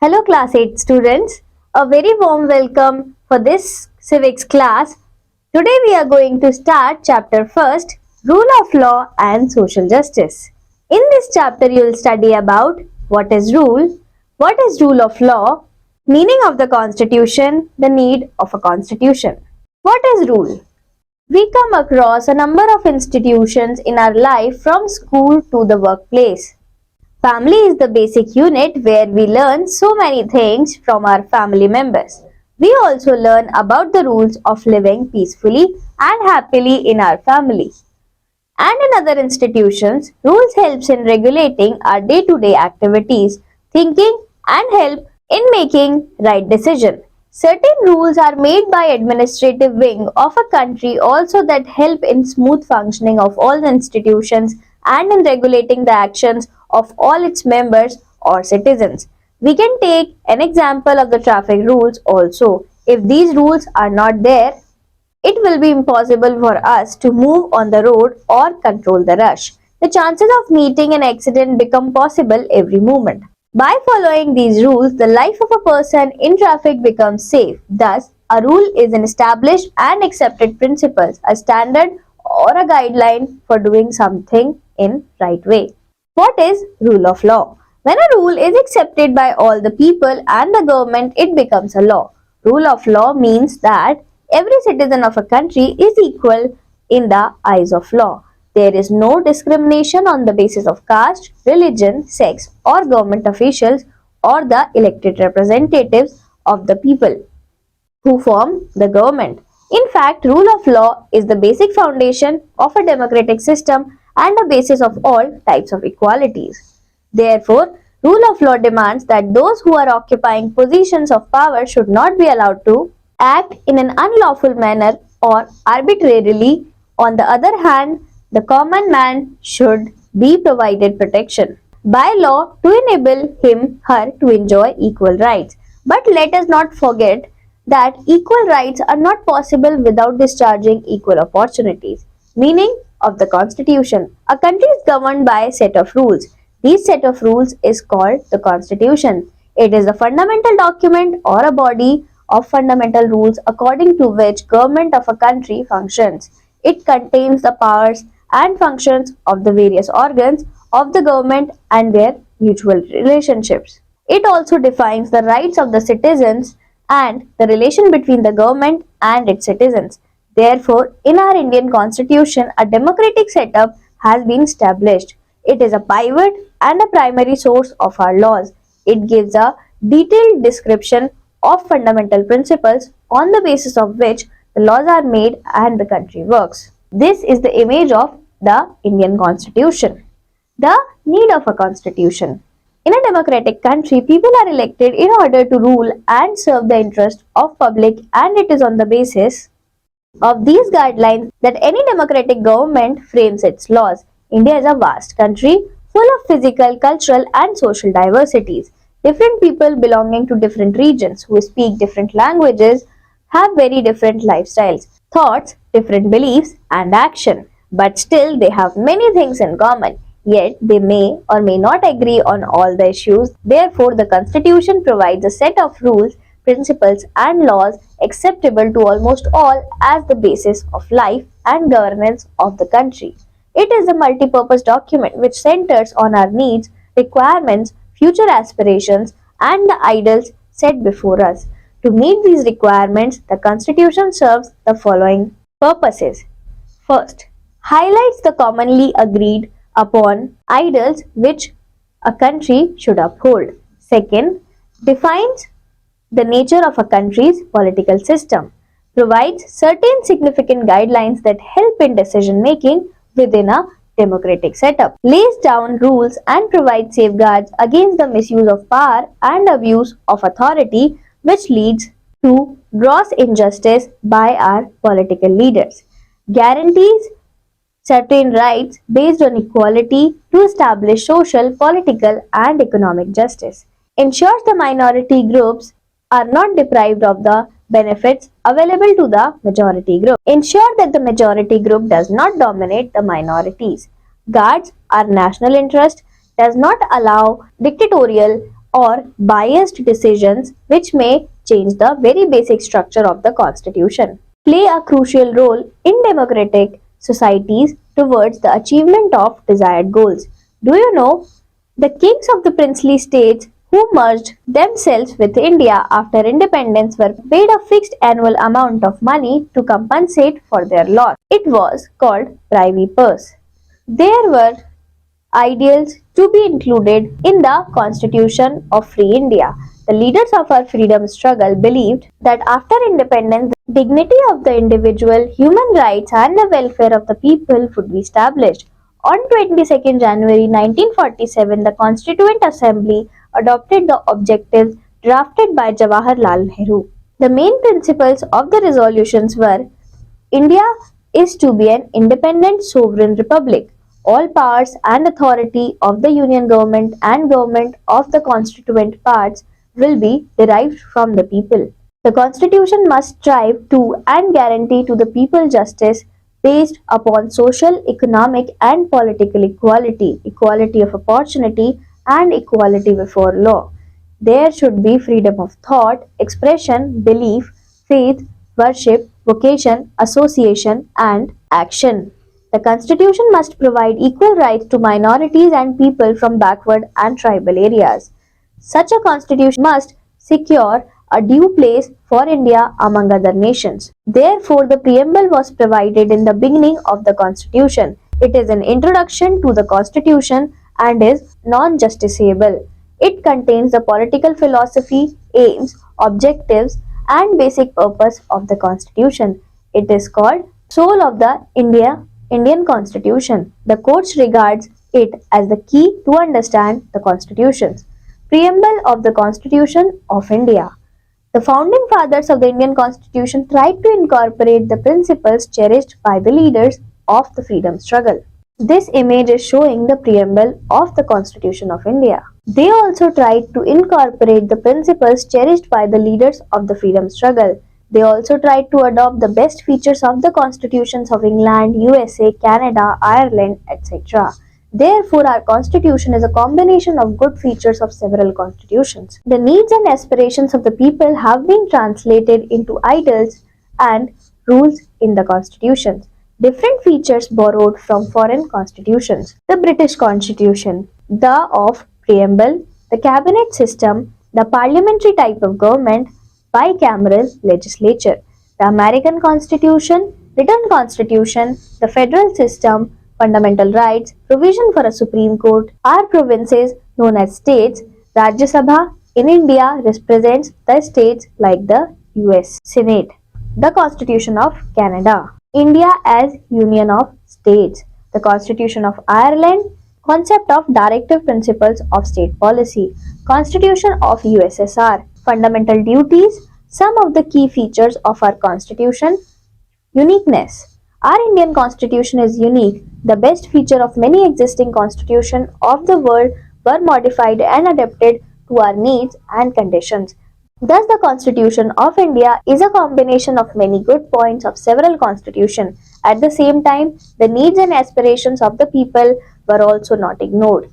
Hello class 8 students, a very warm welcome for this civics class. Today we are going to start chapter first, Rule of Law and Social Justice. In this chapter you will study about what is rule of law, meaning of the constitution, the need of a constitution. What is rule? We come across a number of institutions in our life from school to the workplace. Family is the basic unit where we learn so many things from our family members. We also learn about the rules of living peacefully and happily in our family. And in other institutions, rules helps in regulating our day-to-day activities, thinking and help in making right decision. Certain rules are made by administrative wing of a country also that help in smooth functioning of all the institutions and in regulating the actions of all its members or citizens. We can take an example of the traffic rules also. If these rules are not there, it will be impossible for us to move on the road or control the rush. The chances of meeting an accident become possible every moment. By following these rules, the life of a person in traffic becomes safe. Thus, a rule is an established and accepted principle, a standard or a guideline for doing something in right way. What is rule of law? When a rule is accepted by all the people and the government, it becomes a law. Rule of law means that every citizen of a country is equal in the eyes of law. There is no discrimination on the basis of caste, religion, sex, or government officials or the elected representatives of the people who form the government. In fact, rule of law is the basic foundation of a democratic system and a basis of all types of equalities. Therefore, rule of law demands that those who are occupying positions of power should not be allowed to act in an unlawful manner or arbitrarily. On the other hand, the common man should be provided protection by law to enable him/her to enjoy equal rights. But let us not forget that equal rights are not possible without discharging equal opportunities. Meaning of the constitution. A country is governed by a set of rules. This set of rules is called the constitution. It is a fundamental document or a body of fundamental rules according to which government of a country functions. It contains the powers and functions of the various organs of the government and their mutual relationships. It also defines the rights of the citizens and the relation between the government and its citizens. Therefore, in our Indian constitution, a democratic setup has been established. It is a pivot and a primary source of our laws. It gives a detailed description of fundamental principles on the basis of which the laws are made and the country works. This is the image of the Indian constitution. The need of a constitution. In a democratic country, people are elected in order to rule and serve the interest of public, and it is on the basis of these guidelines that any democratic government frames its laws. India is a vast country full of physical, cultural and social diversities. Different people belonging to different regions who speak different languages have very different lifestyles, thoughts, different beliefs and action. But still they have many things in common. Yet they may or may not agree on all the issues. Therefore, the Constitution provides a set of rules, principles and laws acceptable to almost all as the basis of life and governance of the country. It is a multi-purpose document which centers on our needs, requirements, future aspirations and the ideals set before us. To meet these requirements, the Constitution serves the following purposes. First, highlights the commonly agreed upon ideals which a country should uphold. Second, defines the nature of a country's political system, provides certain significant guidelines that help in decision making within a democratic setup, lays down rules and provides safeguards against the misuse of power and abuse of authority which leads to gross injustice by our political leaders, guarantees certain rights based on equality to establish social, political and economic justice, ensures the minority groups are not deprived of the benefits available to the majority group, ensure that the majority group does not dominate the minorities, guards our national interest, does not allow dictatorial or biased decisions which may change the very basic structure of the constitution. Play a crucial role in democratic societies towards the achievement of desired goals. Do you know the kings of the princely states who merged themselves with India after independence were paid a fixed annual amount of money to compensate for their loss. It was called privy purse. There were ideals to be included in the Constitution of Free India. The leaders of our freedom struggle believed that after independence, the dignity of the individual, human rights, and the welfare of the people would be established. On 22nd January 1947, the Constituent Assembly adopted the objectives drafted by Jawaharlal Nehru. The main principles of the resolutions were: India is to be an independent sovereign republic. All powers and authority of the Union government and government of the constituent parts will be derived from the people. The Constitution must strive to and guarantee to the people justice based upon social, economic, and political equality, equality of opportunity, and equality before law. There should be freedom of thought, expression, belief, faith, worship, vocation, association, and action. The Constitution must provide equal rights to minorities and people from backward and tribal areas. Such a constitution must secure a due place for India among other nations. Therefore, the preamble was provided in the beginning of the constitution. It is an introduction to the constitution and is non-justiciable. It contains the political philosophy, aims, objectives, and basic purpose of the constitution. It is called soul of the Indian Constitution. The courts regards it as the key to understand the constitutions. Preamble of the Constitution of India. The founding fathers of the Indian Constitution tried to incorporate the principles cherished by the leaders of the freedom struggle. This image is showing the preamble of the Constitution of India. They also tried to incorporate the principles cherished by the leaders of the freedom struggle. They also tried to adopt the best features of the constitutions of England, USA, Canada, Ireland, etc. Therefore, our constitution is a combination of good features of several constitutions. The needs and aspirations of the people have been translated into ideals and rules in the constitutions. Different features borrowed from foreign constitutions. The British Constitution, the of preamble, the cabinet system, the parliamentary type of government, bicameral legislature. The American Constitution, written constitution, the federal system, fundamental rights, provision for a Supreme Court, are provinces known as states. Rajya Sabha in India represents the states like the US Senate. The Constitution of Canada. India as Union of States. The Constitution of Ireland. Concept of directive principles of state policy. Constitution of USSR. Fundamental duties. Some of the key features of our Constitution. Uniqueness. Our Indian Constitution is unique. The best feature of many existing constitutions of the world were modified and adapted to our needs and conditions. Thus, the Constitution of India is a combination of many good points of several constitutions. At the same time, the needs and aspirations of the people were also not ignored.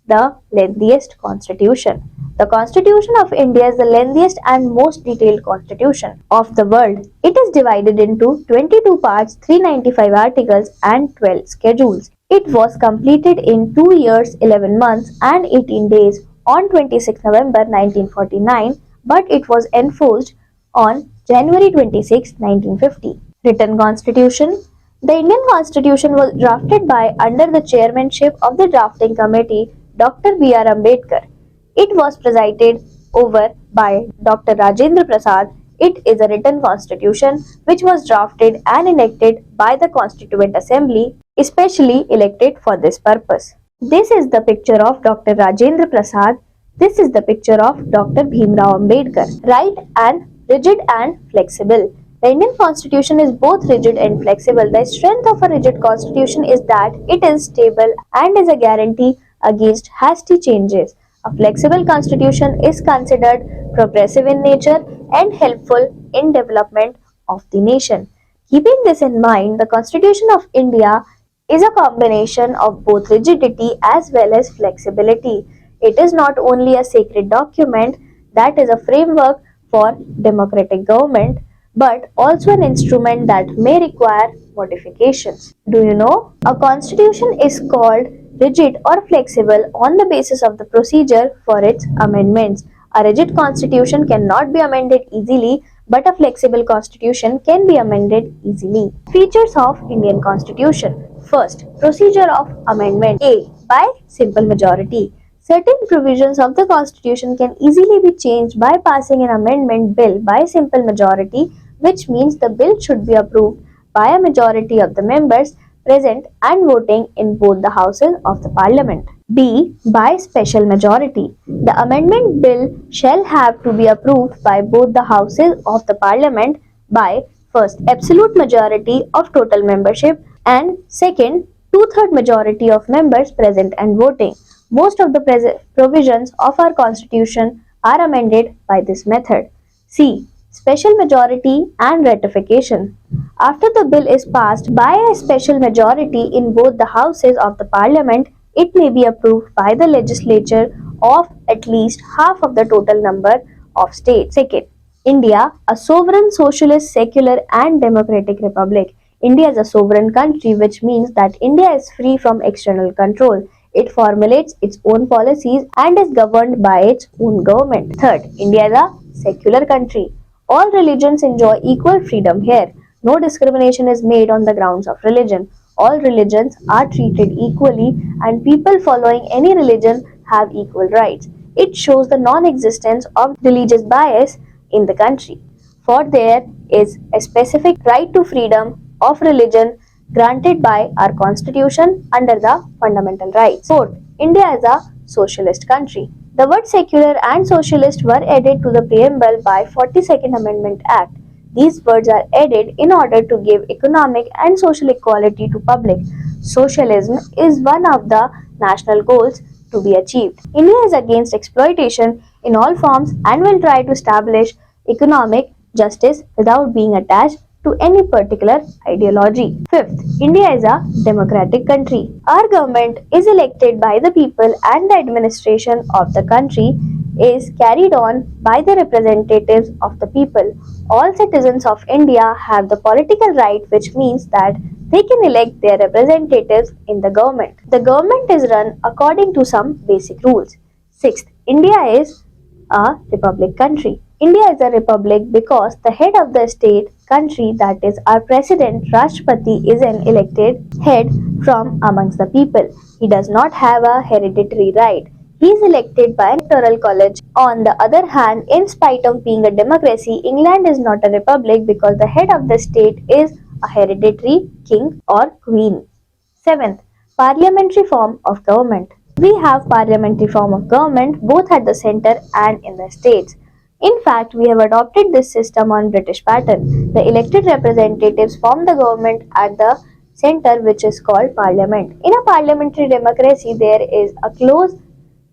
The lengthiest constitution. The Constitution of India is the lengthiest and most detailed constitution of the world. It is divided into 22 parts, 395 articles, and 12 schedules. It was completed in 2 years, 11 months, and 18 days on 26 November 1949, but it was enforced on January 26, 1950. Written Constitution. The Indian Constitution was drafted by under the chairmanship of the drafting committee Dr. B.R. Ambedkar. It was presided over by Dr. Rajendra Prasad. It is a written constitution which was drafted and enacted by the Constituent Assembly, especially elected for this purpose. This is the picture of Dr. Rajendra Prasad. This is the picture of Dr. Bhimrao Ambedkar. Right and rigid and flexible. The Indian Constitution is both rigid and flexible. The strength of a rigid constitution is that it is stable and is a guarantee against hasty changes. A flexible constitution is considered progressive in nature and helpful in development of the nation. Keeping this in mind, the Constitution of India is a combination of both rigidity as well as flexibility. It is not only a sacred document that is a framework for democratic government, but also an instrument that may require modifications. Do you know? A constitution is called rigid or flexible on the basis of the procedure for its amendments. A rigid constitution cannot be amended easily, but a flexible constitution can be amended easily. Features of Indian Constitution. First, procedure of amendment. A. By simple majority. Certain provisions of the Constitution can easily be changed by passing an amendment bill by simple majority, which means the bill should be approved by a majority of the members present and voting in both the houses of the parliament. B. By special majority. The amendment bill shall have to be approved by both the houses of the parliament by first absolute majority of total membership and second two-third majority of members present and voting. Most of the provisions of our constitution are amended by this method. C. Special majority and ratification. After the bill is passed by a special majority in both the houses of the parliament, it may be approved by the legislature of at least half of the total number of states. Second, India, a sovereign, socialist, secular, and democratic republic. India is a sovereign country, which means that India is free from external control. It formulates its own policies and is governed by its own government. Third, India is a secular country. All religions enjoy equal freedom here. No discrimination is made on the grounds of religion. All religions are treated equally, and people following any religion have equal rights. It shows the non existence of religious bias in the country, for there is a specific right to freedom of religion granted by our constitution under the fundamental rights. Fourth, India is a socialist country. The words secular and socialist were added to the preamble by 42nd Amendment Act. These words are added in order to give economic and social equality to public. Socialism is one of the national goals to be achieved. India is against exploitation in all forms and will try to establish economic justice without being attached to any particular ideology. Fifth, India is a democratic country. Our government is elected by the people and the administration of the country is carried on by the representatives of the people. All citizens of India have the political right, which means that they can elect their representatives in the government. The government is run according to some basic rules. Sixth, India is a republic country. India is a republic because the head of the state country, that is our president Rashtrapati, is an elected head from amongst the people. He does not have a hereditary right. He is elected by an electoral college. On the other hand, in spite of being a democracy, England is not a republic because the head of the state is a hereditary king or queen. Seventh, parliamentary form of government. We have parliamentary form of government both at the center and in the states. In fact, we have adopted this system on British pattern. The elected representatives form the government at the center, which is called parliament. In a parliamentary democracy, there is a close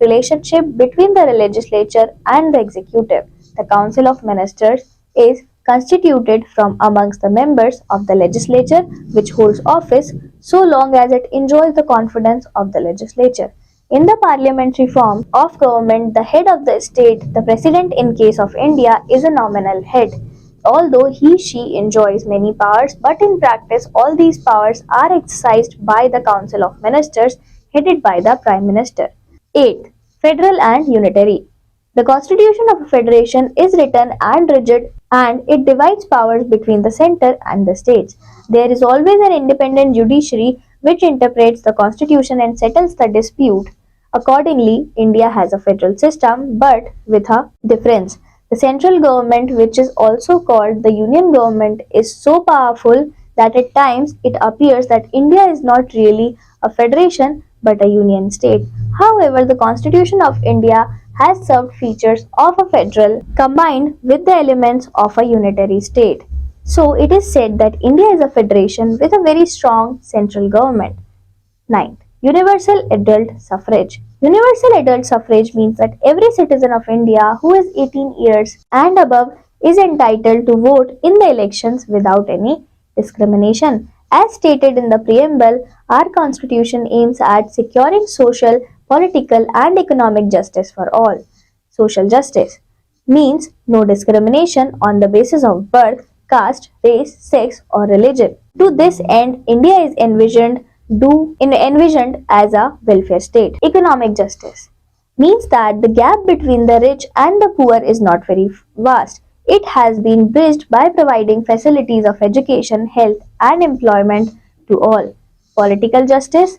relationship between the legislature and the executive. The Council of Ministers is constituted from amongst the members of the legislature, which holds office so long as it enjoys the confidence of the legislature. In the parliamentary form of government, the head of the state, the president in case of India, is a nominal head. Although he/she enjoys many powers, but in practice all these powers are exercised by the Council of Ministers headed by the Prime Minister. 8. Federal and unitary. The constitution of a federation is written and rigid and it divides powers between the center and the states. There is always an independent judiciary which interprets the constitution and settles the dispute. Accordingly, India has a federal system but with a difference. The central government, which is also called the union government, is so powerful that at times it appears that India is not really a federation but a union state. However, the Constitution of India has served features of a federal combined with the elements of a unitary state. So it is said that India is a federation with a very strong central government. 9. Universal adult suffrage. Universal adult suffrage means that every citizen of India who is 18 years and above is entitled to vote in the elections without any discrimination. As stated in the preamble, our constitution aims at securing social, political and economic justice for all. Social justice means no discrimination on the basis of birth, caste, race, sex, or religion. To this end, India is envisioned as a welfare state. Economic justice means that the gap between the rich and the poor is not very vast. It has been bridged by providing facilities of education, health, and employment to all. Political justice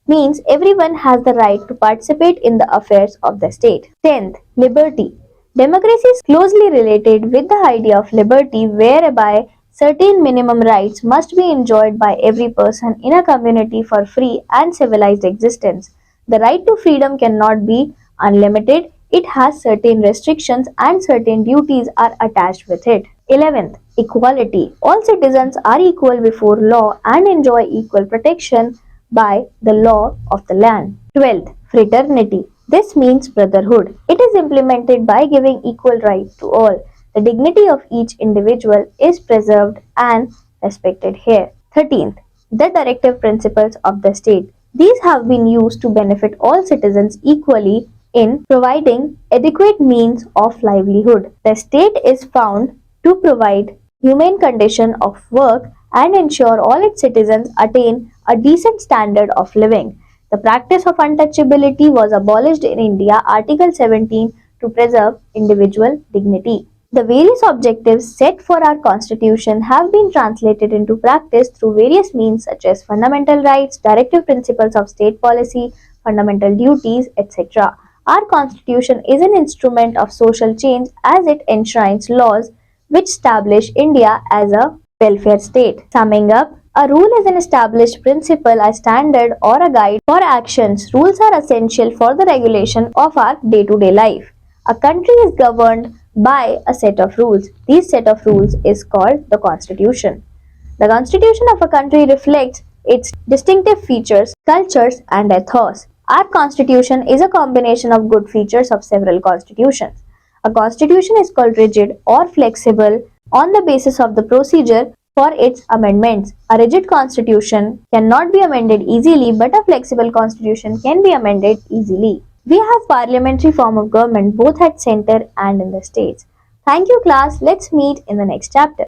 means everyone has the right to participate in the affairs of the state. 10th, liberty. Democracy is closely related with the idea of liberty, whereby certain minimum rights must be enjoyed by every person in a community for free and civilized existence. The right to freedom cannot be unlimited, it has certain restrictions and certain duties are attached with it. 11th, equality. All citizens are equal before law and enjoy equal protection by the law of the land. 12th, fraternity. This means brotherhood. It is implemented by giving equal right to all. The dignity of each individual is preserved and respected here. 13th, the directive principles of the state. These have been used to benefit all citizens equally in providing adequate means of livelihood. The state is found to provide humane condition of work and ensure all its citizens attain a decent standard of living. The practice of untouchability was abolished in India, Article 17, to preserve individual dignity. The various objectives set for our constitution have been translated into practice through various means such as fundamental rights, directive principles of state policy, fundamental duties, etc. Our constitution is an instrument of social change as it enshrines laws which establish India as a welfare state. Summing up, a rule is an established principle, a standard, or a guide for actions. Rules are essential for the regulation of our day-to-day life. A country is governed by a set of rules. This set of rules is called the Constitution. The Constitution of a country reflects its distinctive features, cultures, and ethos. Our Constitution is a combination of good features of several constitutions. A constitution is called rigid or flexible on the basis of the procedure for its amendments. A rigid constitution cannot be amended easily, but a flexible constitution can be amended easily. We have parliamentary form of government both at center and in the states. Thank you class. Let's meet in the next chapter.